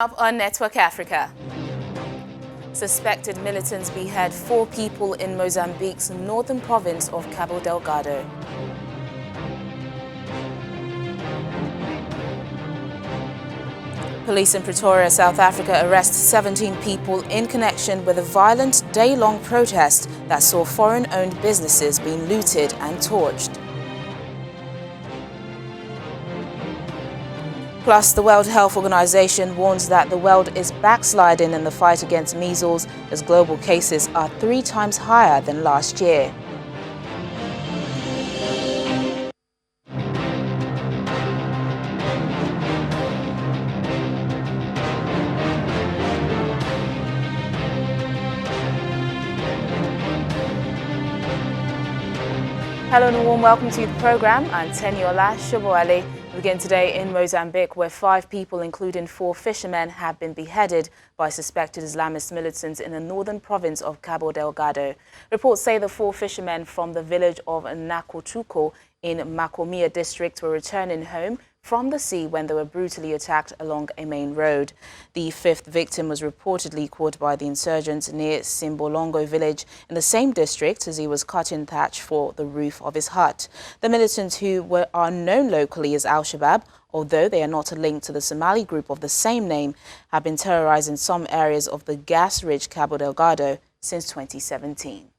Up on Network Africa. Suspected militants behead 4 people in Mozambique's northern province of Cabo Delgado. Police in Pretoria, South Africa arrest 17 people in connection with a violent day-long protest that saw foreign-owned businesses being looted and torched. Plus, the World Health Organization warns that the world is backsliding in the fight against measles as global cases are 3 times higher than last year. Hello and a warm welcome to the program. I'm Teniola Shoboale. We begin today in Mozambique, where 5 people, including 4 fishermen, have been beheaded by suspected Islamist militants in the northern province of Cabo Delgado. Reports say the 4 fishermen from the village of Nakotuko in Makomia district were returning home from the sea when they were brutally attacked along a main road. The 5th victim was reportedly caught by the insurgents near Simbolongo village in the same district as he was cutting thatch for the roof of his hut. The militants, who are known locally as Al-Shabaab, although they are not linked to the Somali group of the same name, have been terrorizing some areas of the gas-rich Cabo Delgado since 2017.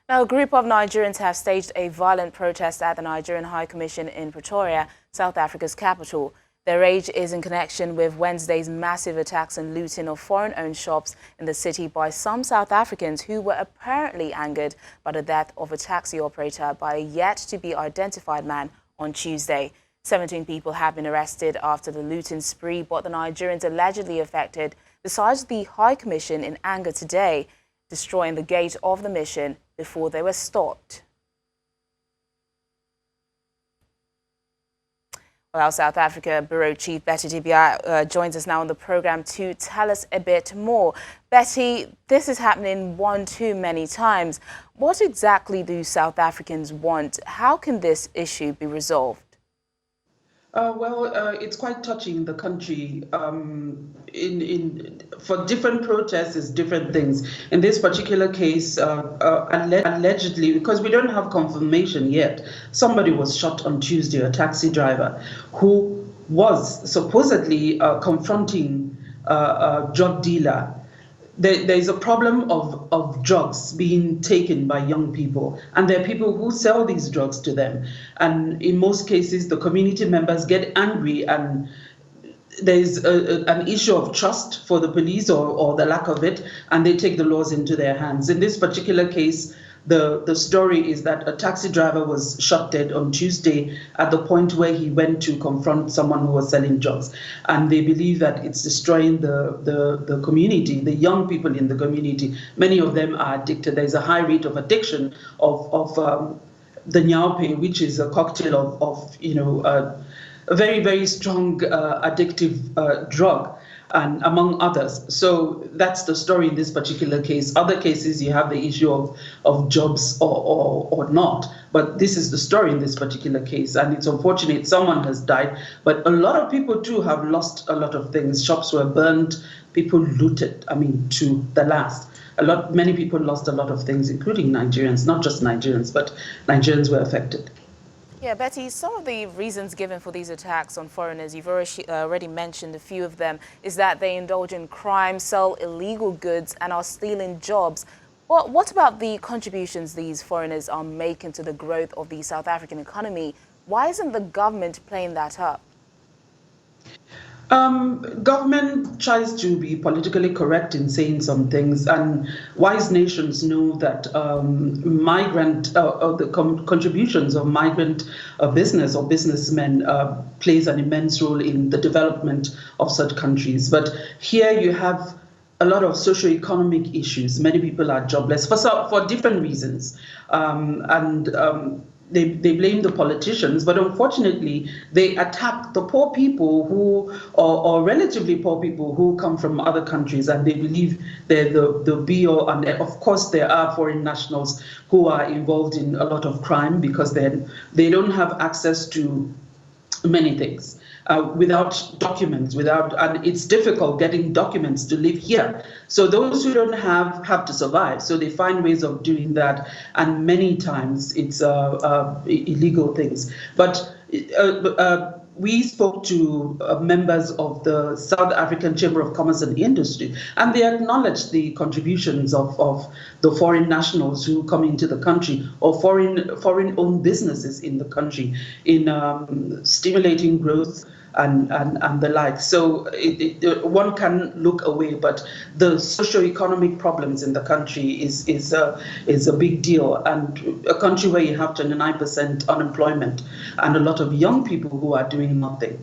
Now, a group of Nigerians have staged a violent protest at the Nigerian High Commission in Pretoria, South Africa's capital. Their rage is in connection with Wednesday's massive attacks and looting of foreign-owned shops in the city by some South Africans who were apparently angered by the death of a taxi operator by a yet-to-be-identified man on Tuesday. 17 people have been arrested after the looting spree, but the Nigerians allegedly affected besides the High Commission in anger today, destroying the gate of the mission before they were stopped. Well, our South Africa Bureau Chief Betty Dibia joins us now on the program to tell us a bit more. Betty, this is happening one too many times. What exactly do South Africans want? How can this issue be resolved? It's quite touching in the country. For different protests, it's different things. In this particular case, allegedly, because we don't have confirmation yet, somebody was shot on Tuesday, a taxi driver, who was supposedly confronting a drug dealer. There is a problem of drugs being taken by young people, and there are people who sell these drugs to them. And in most cases, the community members get angry, and there's an issue of trust for the police or the lack of it, and they take the laws into their hands. In this particular case, the story is that a taxi driver was shot dead on Tuesday at the point where he went to confront someone who was selling drugs. And they believe that it's destroying the community, the young people in the community. Many of them are addicted. There's a high rate of addiction of the nyaupe, which is a cocktail of a very, very strong addictive drug, and among others. So that's the story in this particular case. Other cases, you have the issue of jobs or not. But this is the story in this particular case. And it's unfortunate someone has died. But a lot of people, too, have lost a lot of things. Shops were burned. People looted, to the last. Many people lost a lot of things, including Nigerians, not just Nigerians, but Nigerians were affected. Yeah, Betty, some of the reasons given for these attacks on foreigners, you've already mentioned a few of them, is that they indulge in crime, sell illegal goods, and are stealing jobs. Well, what about the contributions these foreigners are making to the growth of the South African economy? Why isn't the government playing that up? Government tries to be politically correct in saying some things, and wise nations know that contributions of migrant business or businessmen plays an immense role in the development of such countries. But here you have a lot of socio-economic issues. Many people are jobless for different reasons, They blame the politicians, but unfortunately, they attack the poor people or relatively poor people who come from other countries, and they believe they're the be-all. And of course, there are foreign nationals who are involved in a lot of crime because they don't have access to many things without documents, and it's difficult getting documents to live here. So those who don't have to survive. So they find ways of doing that, and many times it's illegal things. But we spoke to members of the South African Chamber of Commerce and Industry, and they acknowledged the contributions of the foreign nationals who come into the country, or foreign-owned businesses in the country, in stimulating growth and the like. So one can look away, but the socio-economic problems in the country is a big deal, and a country where you have 29% unemployment and a lot of young people who are doing nothing.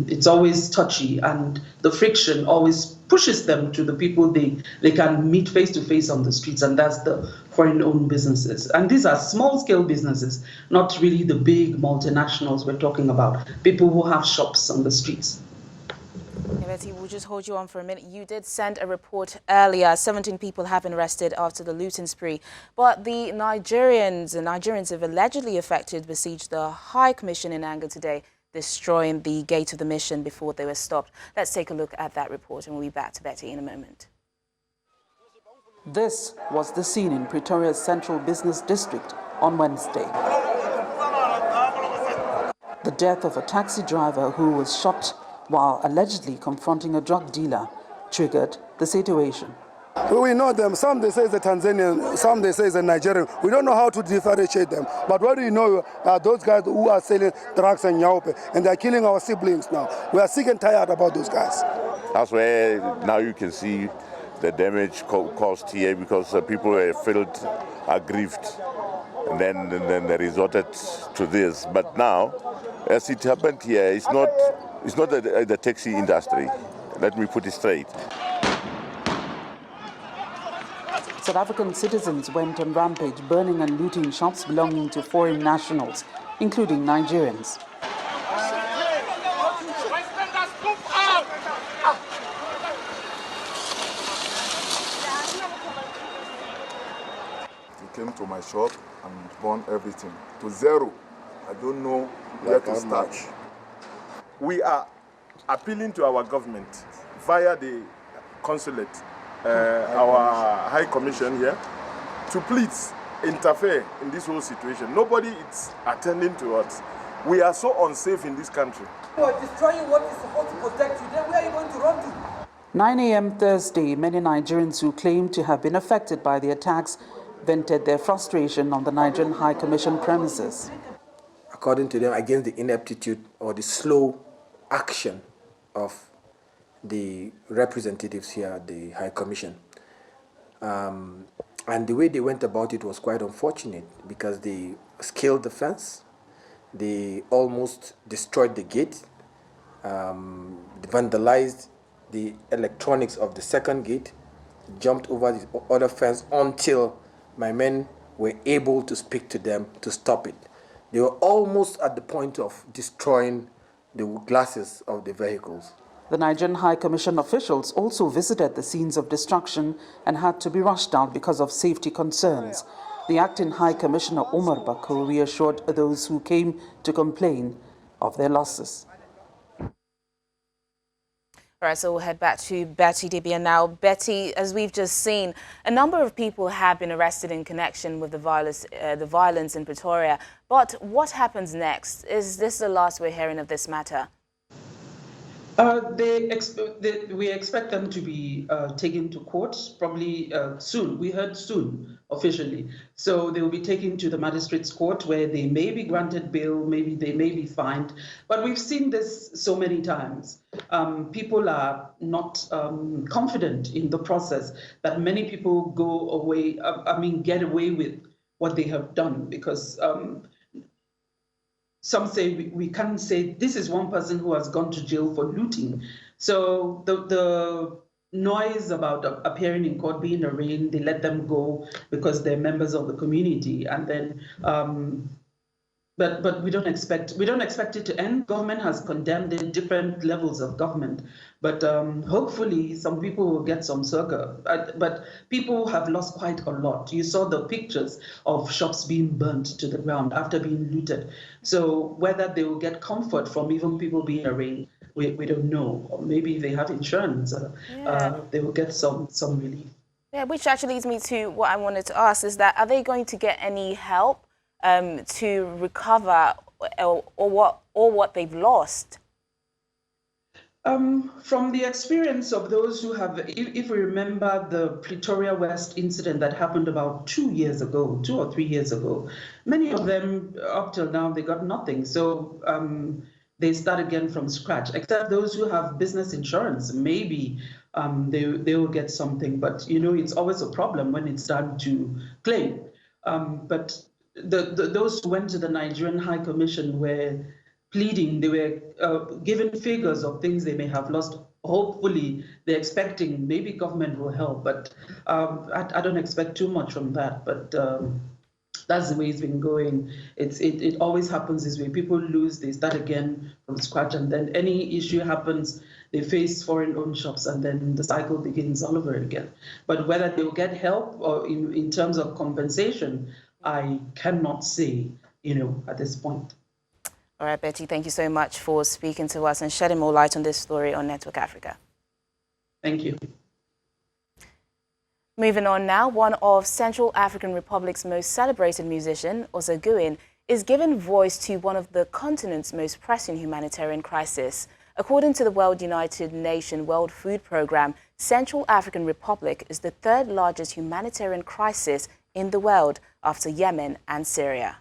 It's always touchy, and the friction always pushes them to the people they can meet face to face on the streets, and that's the foreign-owned businesses. And these are small-scale businesses, not really the big multinationals we're talking about, people who have shops on the streets. Betty, we'll just hold you on for a minute. You did send a report earlier. 17 people have been arrested after the looting spree. But the Nigerians have allegedly besieged the High Commission in anger today, destroying the gate of the mission before they were stopped. Let's take a look at that report, and we'll be back to Betty in a moment. This was the scene in Pretoria's Central Business District on Wednesday. The death of a taxi driver who was shot while allegedly confronting a drug dealer triggered the situation. We know them. Some they say is a Tanzanian, some they say is a Nigerian. We don't know how to differentiate them. But what we know are those guys who are selling drugs and nyaupe, and they're killing our siblings now. We are sick and tired about those guys. That's where now you can see the damage caused here, because people felt aggrieved, and then they resorted to this. But now, as it happened here, it's not the taxi industry. Let me put it straight. South African citizens went on rampage, burning and looting shops belonging to foreign nationals, including Nigerians. He came to my shop and burned everything to zero. I don't know where to start. We are appealing to our government via the consulate, our High Commission here, to please interfere in this whole situation. Nobody is attending to us. We are so unsafe in this country. You are destroying what is supposed to protect you. Then where are you going to run to? 9 a.m. Thursday, many Nigerians who claimed to have been affected by the attacks vented their frustration on the Nigerian High Commission premises. According to them, against the ineptitude or the slow action of the representatives here at the High Commission. And the way they went about it was quite unfortunate, because they scaled the fence, they almost destroyed the gate, vandalized the electronics of the second gate, jumped over the other fence until my men were able to speak to them to stop it. They were almost at the point of destroying the glasses of the vehicles. The Nigerian High Commission officials also visited the scenes of destruction and had to be rushed out because of safety concerns. The acting High Commissioner Omar Bako reassured those who came to complain of their losses. All right, so we'll head back to Betty Dibia now. Betty, as we've just seen, a number of people have been arrested in connection with the violence in Pretoria. But what happens next? Is this the last we're hearing of this matter? We expect them to be taken to court probably soon. We heard soon, officially. So they will be taken to the magistrate's court, where they may be granted bail, maybe they may be fined. But we've seen this so many times. People are not confident in the process, that many people go away, get away with what they have done, because some say we can't say this is one person who has gone to jail for looting. So the noise about appearing in court, being arraigned, they let them go because they're members of the community. And then But we don't expect it to end. Government has condemned it, different levels of government, but hopefully some people will get some succor. But people have lost quite a lot. You saw the pictures of shops being burnt to the ground after being looted. So whether they will get comfort from even people being arraigned, we don't know. Or maybe they have insurance. They will get some relief. Yeah, which actually leads me to what I wanted to ask: is that are they going to get any help to recover or what they've lost? From the experience of those who have, if we remember the Pretoria West incident that happened about 2 or 3 years ago, many of them up till now, they got nothing. So they start again from scratch, except those who have business insurance, maybe they will get something. But, you know, it's always a problem when it's time to claim. But those who went to the Nigerian High Commission were pleading, they were given figures of things they may have lost. Hopefully, they're expecting maybe government will help, but I don't expect too much from that. But that's the way it's been going. It always happens this way. People lose, they start again from scratch, and then any issue happens, they face foreign-owned shops, and then the cycle begins all over again. But whether they will get help or in terms of compensation, I cannot say, you know, at this point. All right, Betty, thank you so much for speaking to us and shedding more light on this story on Network Africa. Thank you. Moving on now, one of Central African Republic's most celebrated musicians, Ozaguin, is giving voice to one of the continent's most pressing humanitarian crises. According to the World United Nations World Food Programme, Central African Republic is the third largest humanitarian crisis in the world after Yemen and Syria.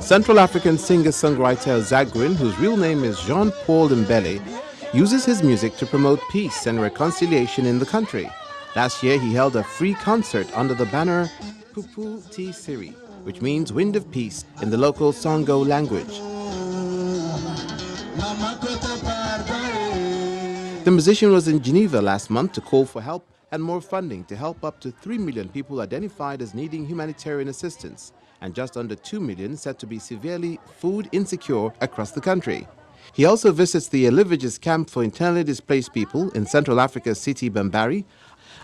Central African singer-songwriter Ozaguin, whose real name is Jean-Paul Mbele, uses his music to promote peace and reconciliation in the country. Last year, he held a free concert under the banner Pupu Ti Siri, which means Wind of Peace in the local Songo language. The musician was in Geneva last month to call for help and more funding to help up to 3 million people identified as needing humanitarian assistance, and just under 2 million said to be severely food insecure across the country. He also visits the Elivages camp for internally displaced people in Central Africa's city Bambari,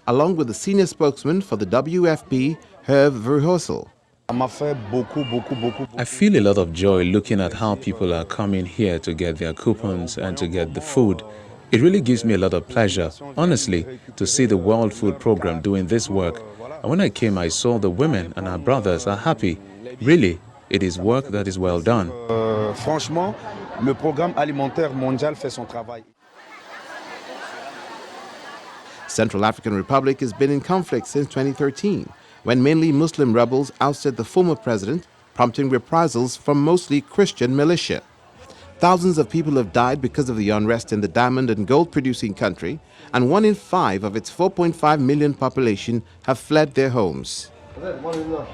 along with the senior spokesman for the WFP, Herve Verheussel. I feel a lot of joy looking at how people are coming here to get their coupons and to get the food. It really gives me a lot of pleasure, honestly, to see the World Food Programme doing this work. And when I came, I saw the women and our brothers are happy. Really, it is work that is well done. Franchement, le Programme Alimentaire Mondial fait son travail. Central African Republic has been in conflict since 2013, when mainly Muslim rebels ousted the former president, prompting reprisals from mostly Christian militia. Thousands of people have died because of the unrest in the diamond and gold-producing country, and 1 in 5 of its 4.5 million population have fled their homes. The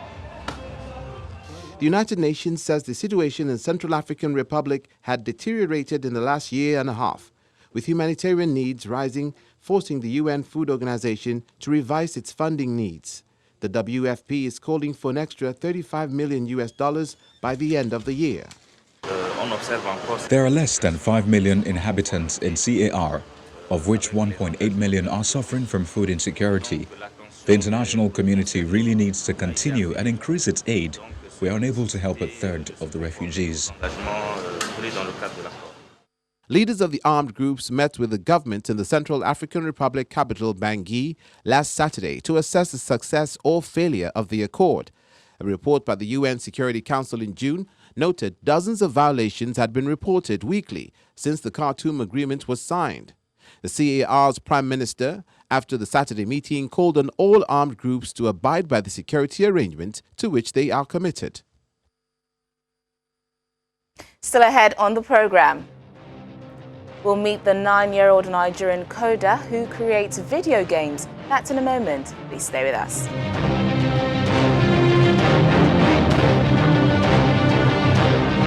United Nations says the situation in Central African Republic had deteriorated in the last year and a half, with humanitarian needs rising, forcing the UN Food Organization to revise its funding needs. The WFP is calling for an extra $35 million by the end of the year. There are less than 5 million inhabitants in CAR, of which 1.8 million are suffering from food insecurity. The international community really needs to continue and increase its aid. We are unable to help a third of the refugees. Leaders of the armed groups met with the government in the Central African Republic capital Bangui last Saturday to assess the success or failure of the accord. A report by the UN Security Council in June noted dozens of violations had been reported weekly since the Khartoum agreement was signed. The CAR's Prime Minister, after the Saturday meeting, called on all armed groups to abide by the security arrangement to which they are committed. Still ahead on the program, we'll meet the 9-year-old Nigerian coder who creates video games. That's in a moment. Please stay with us.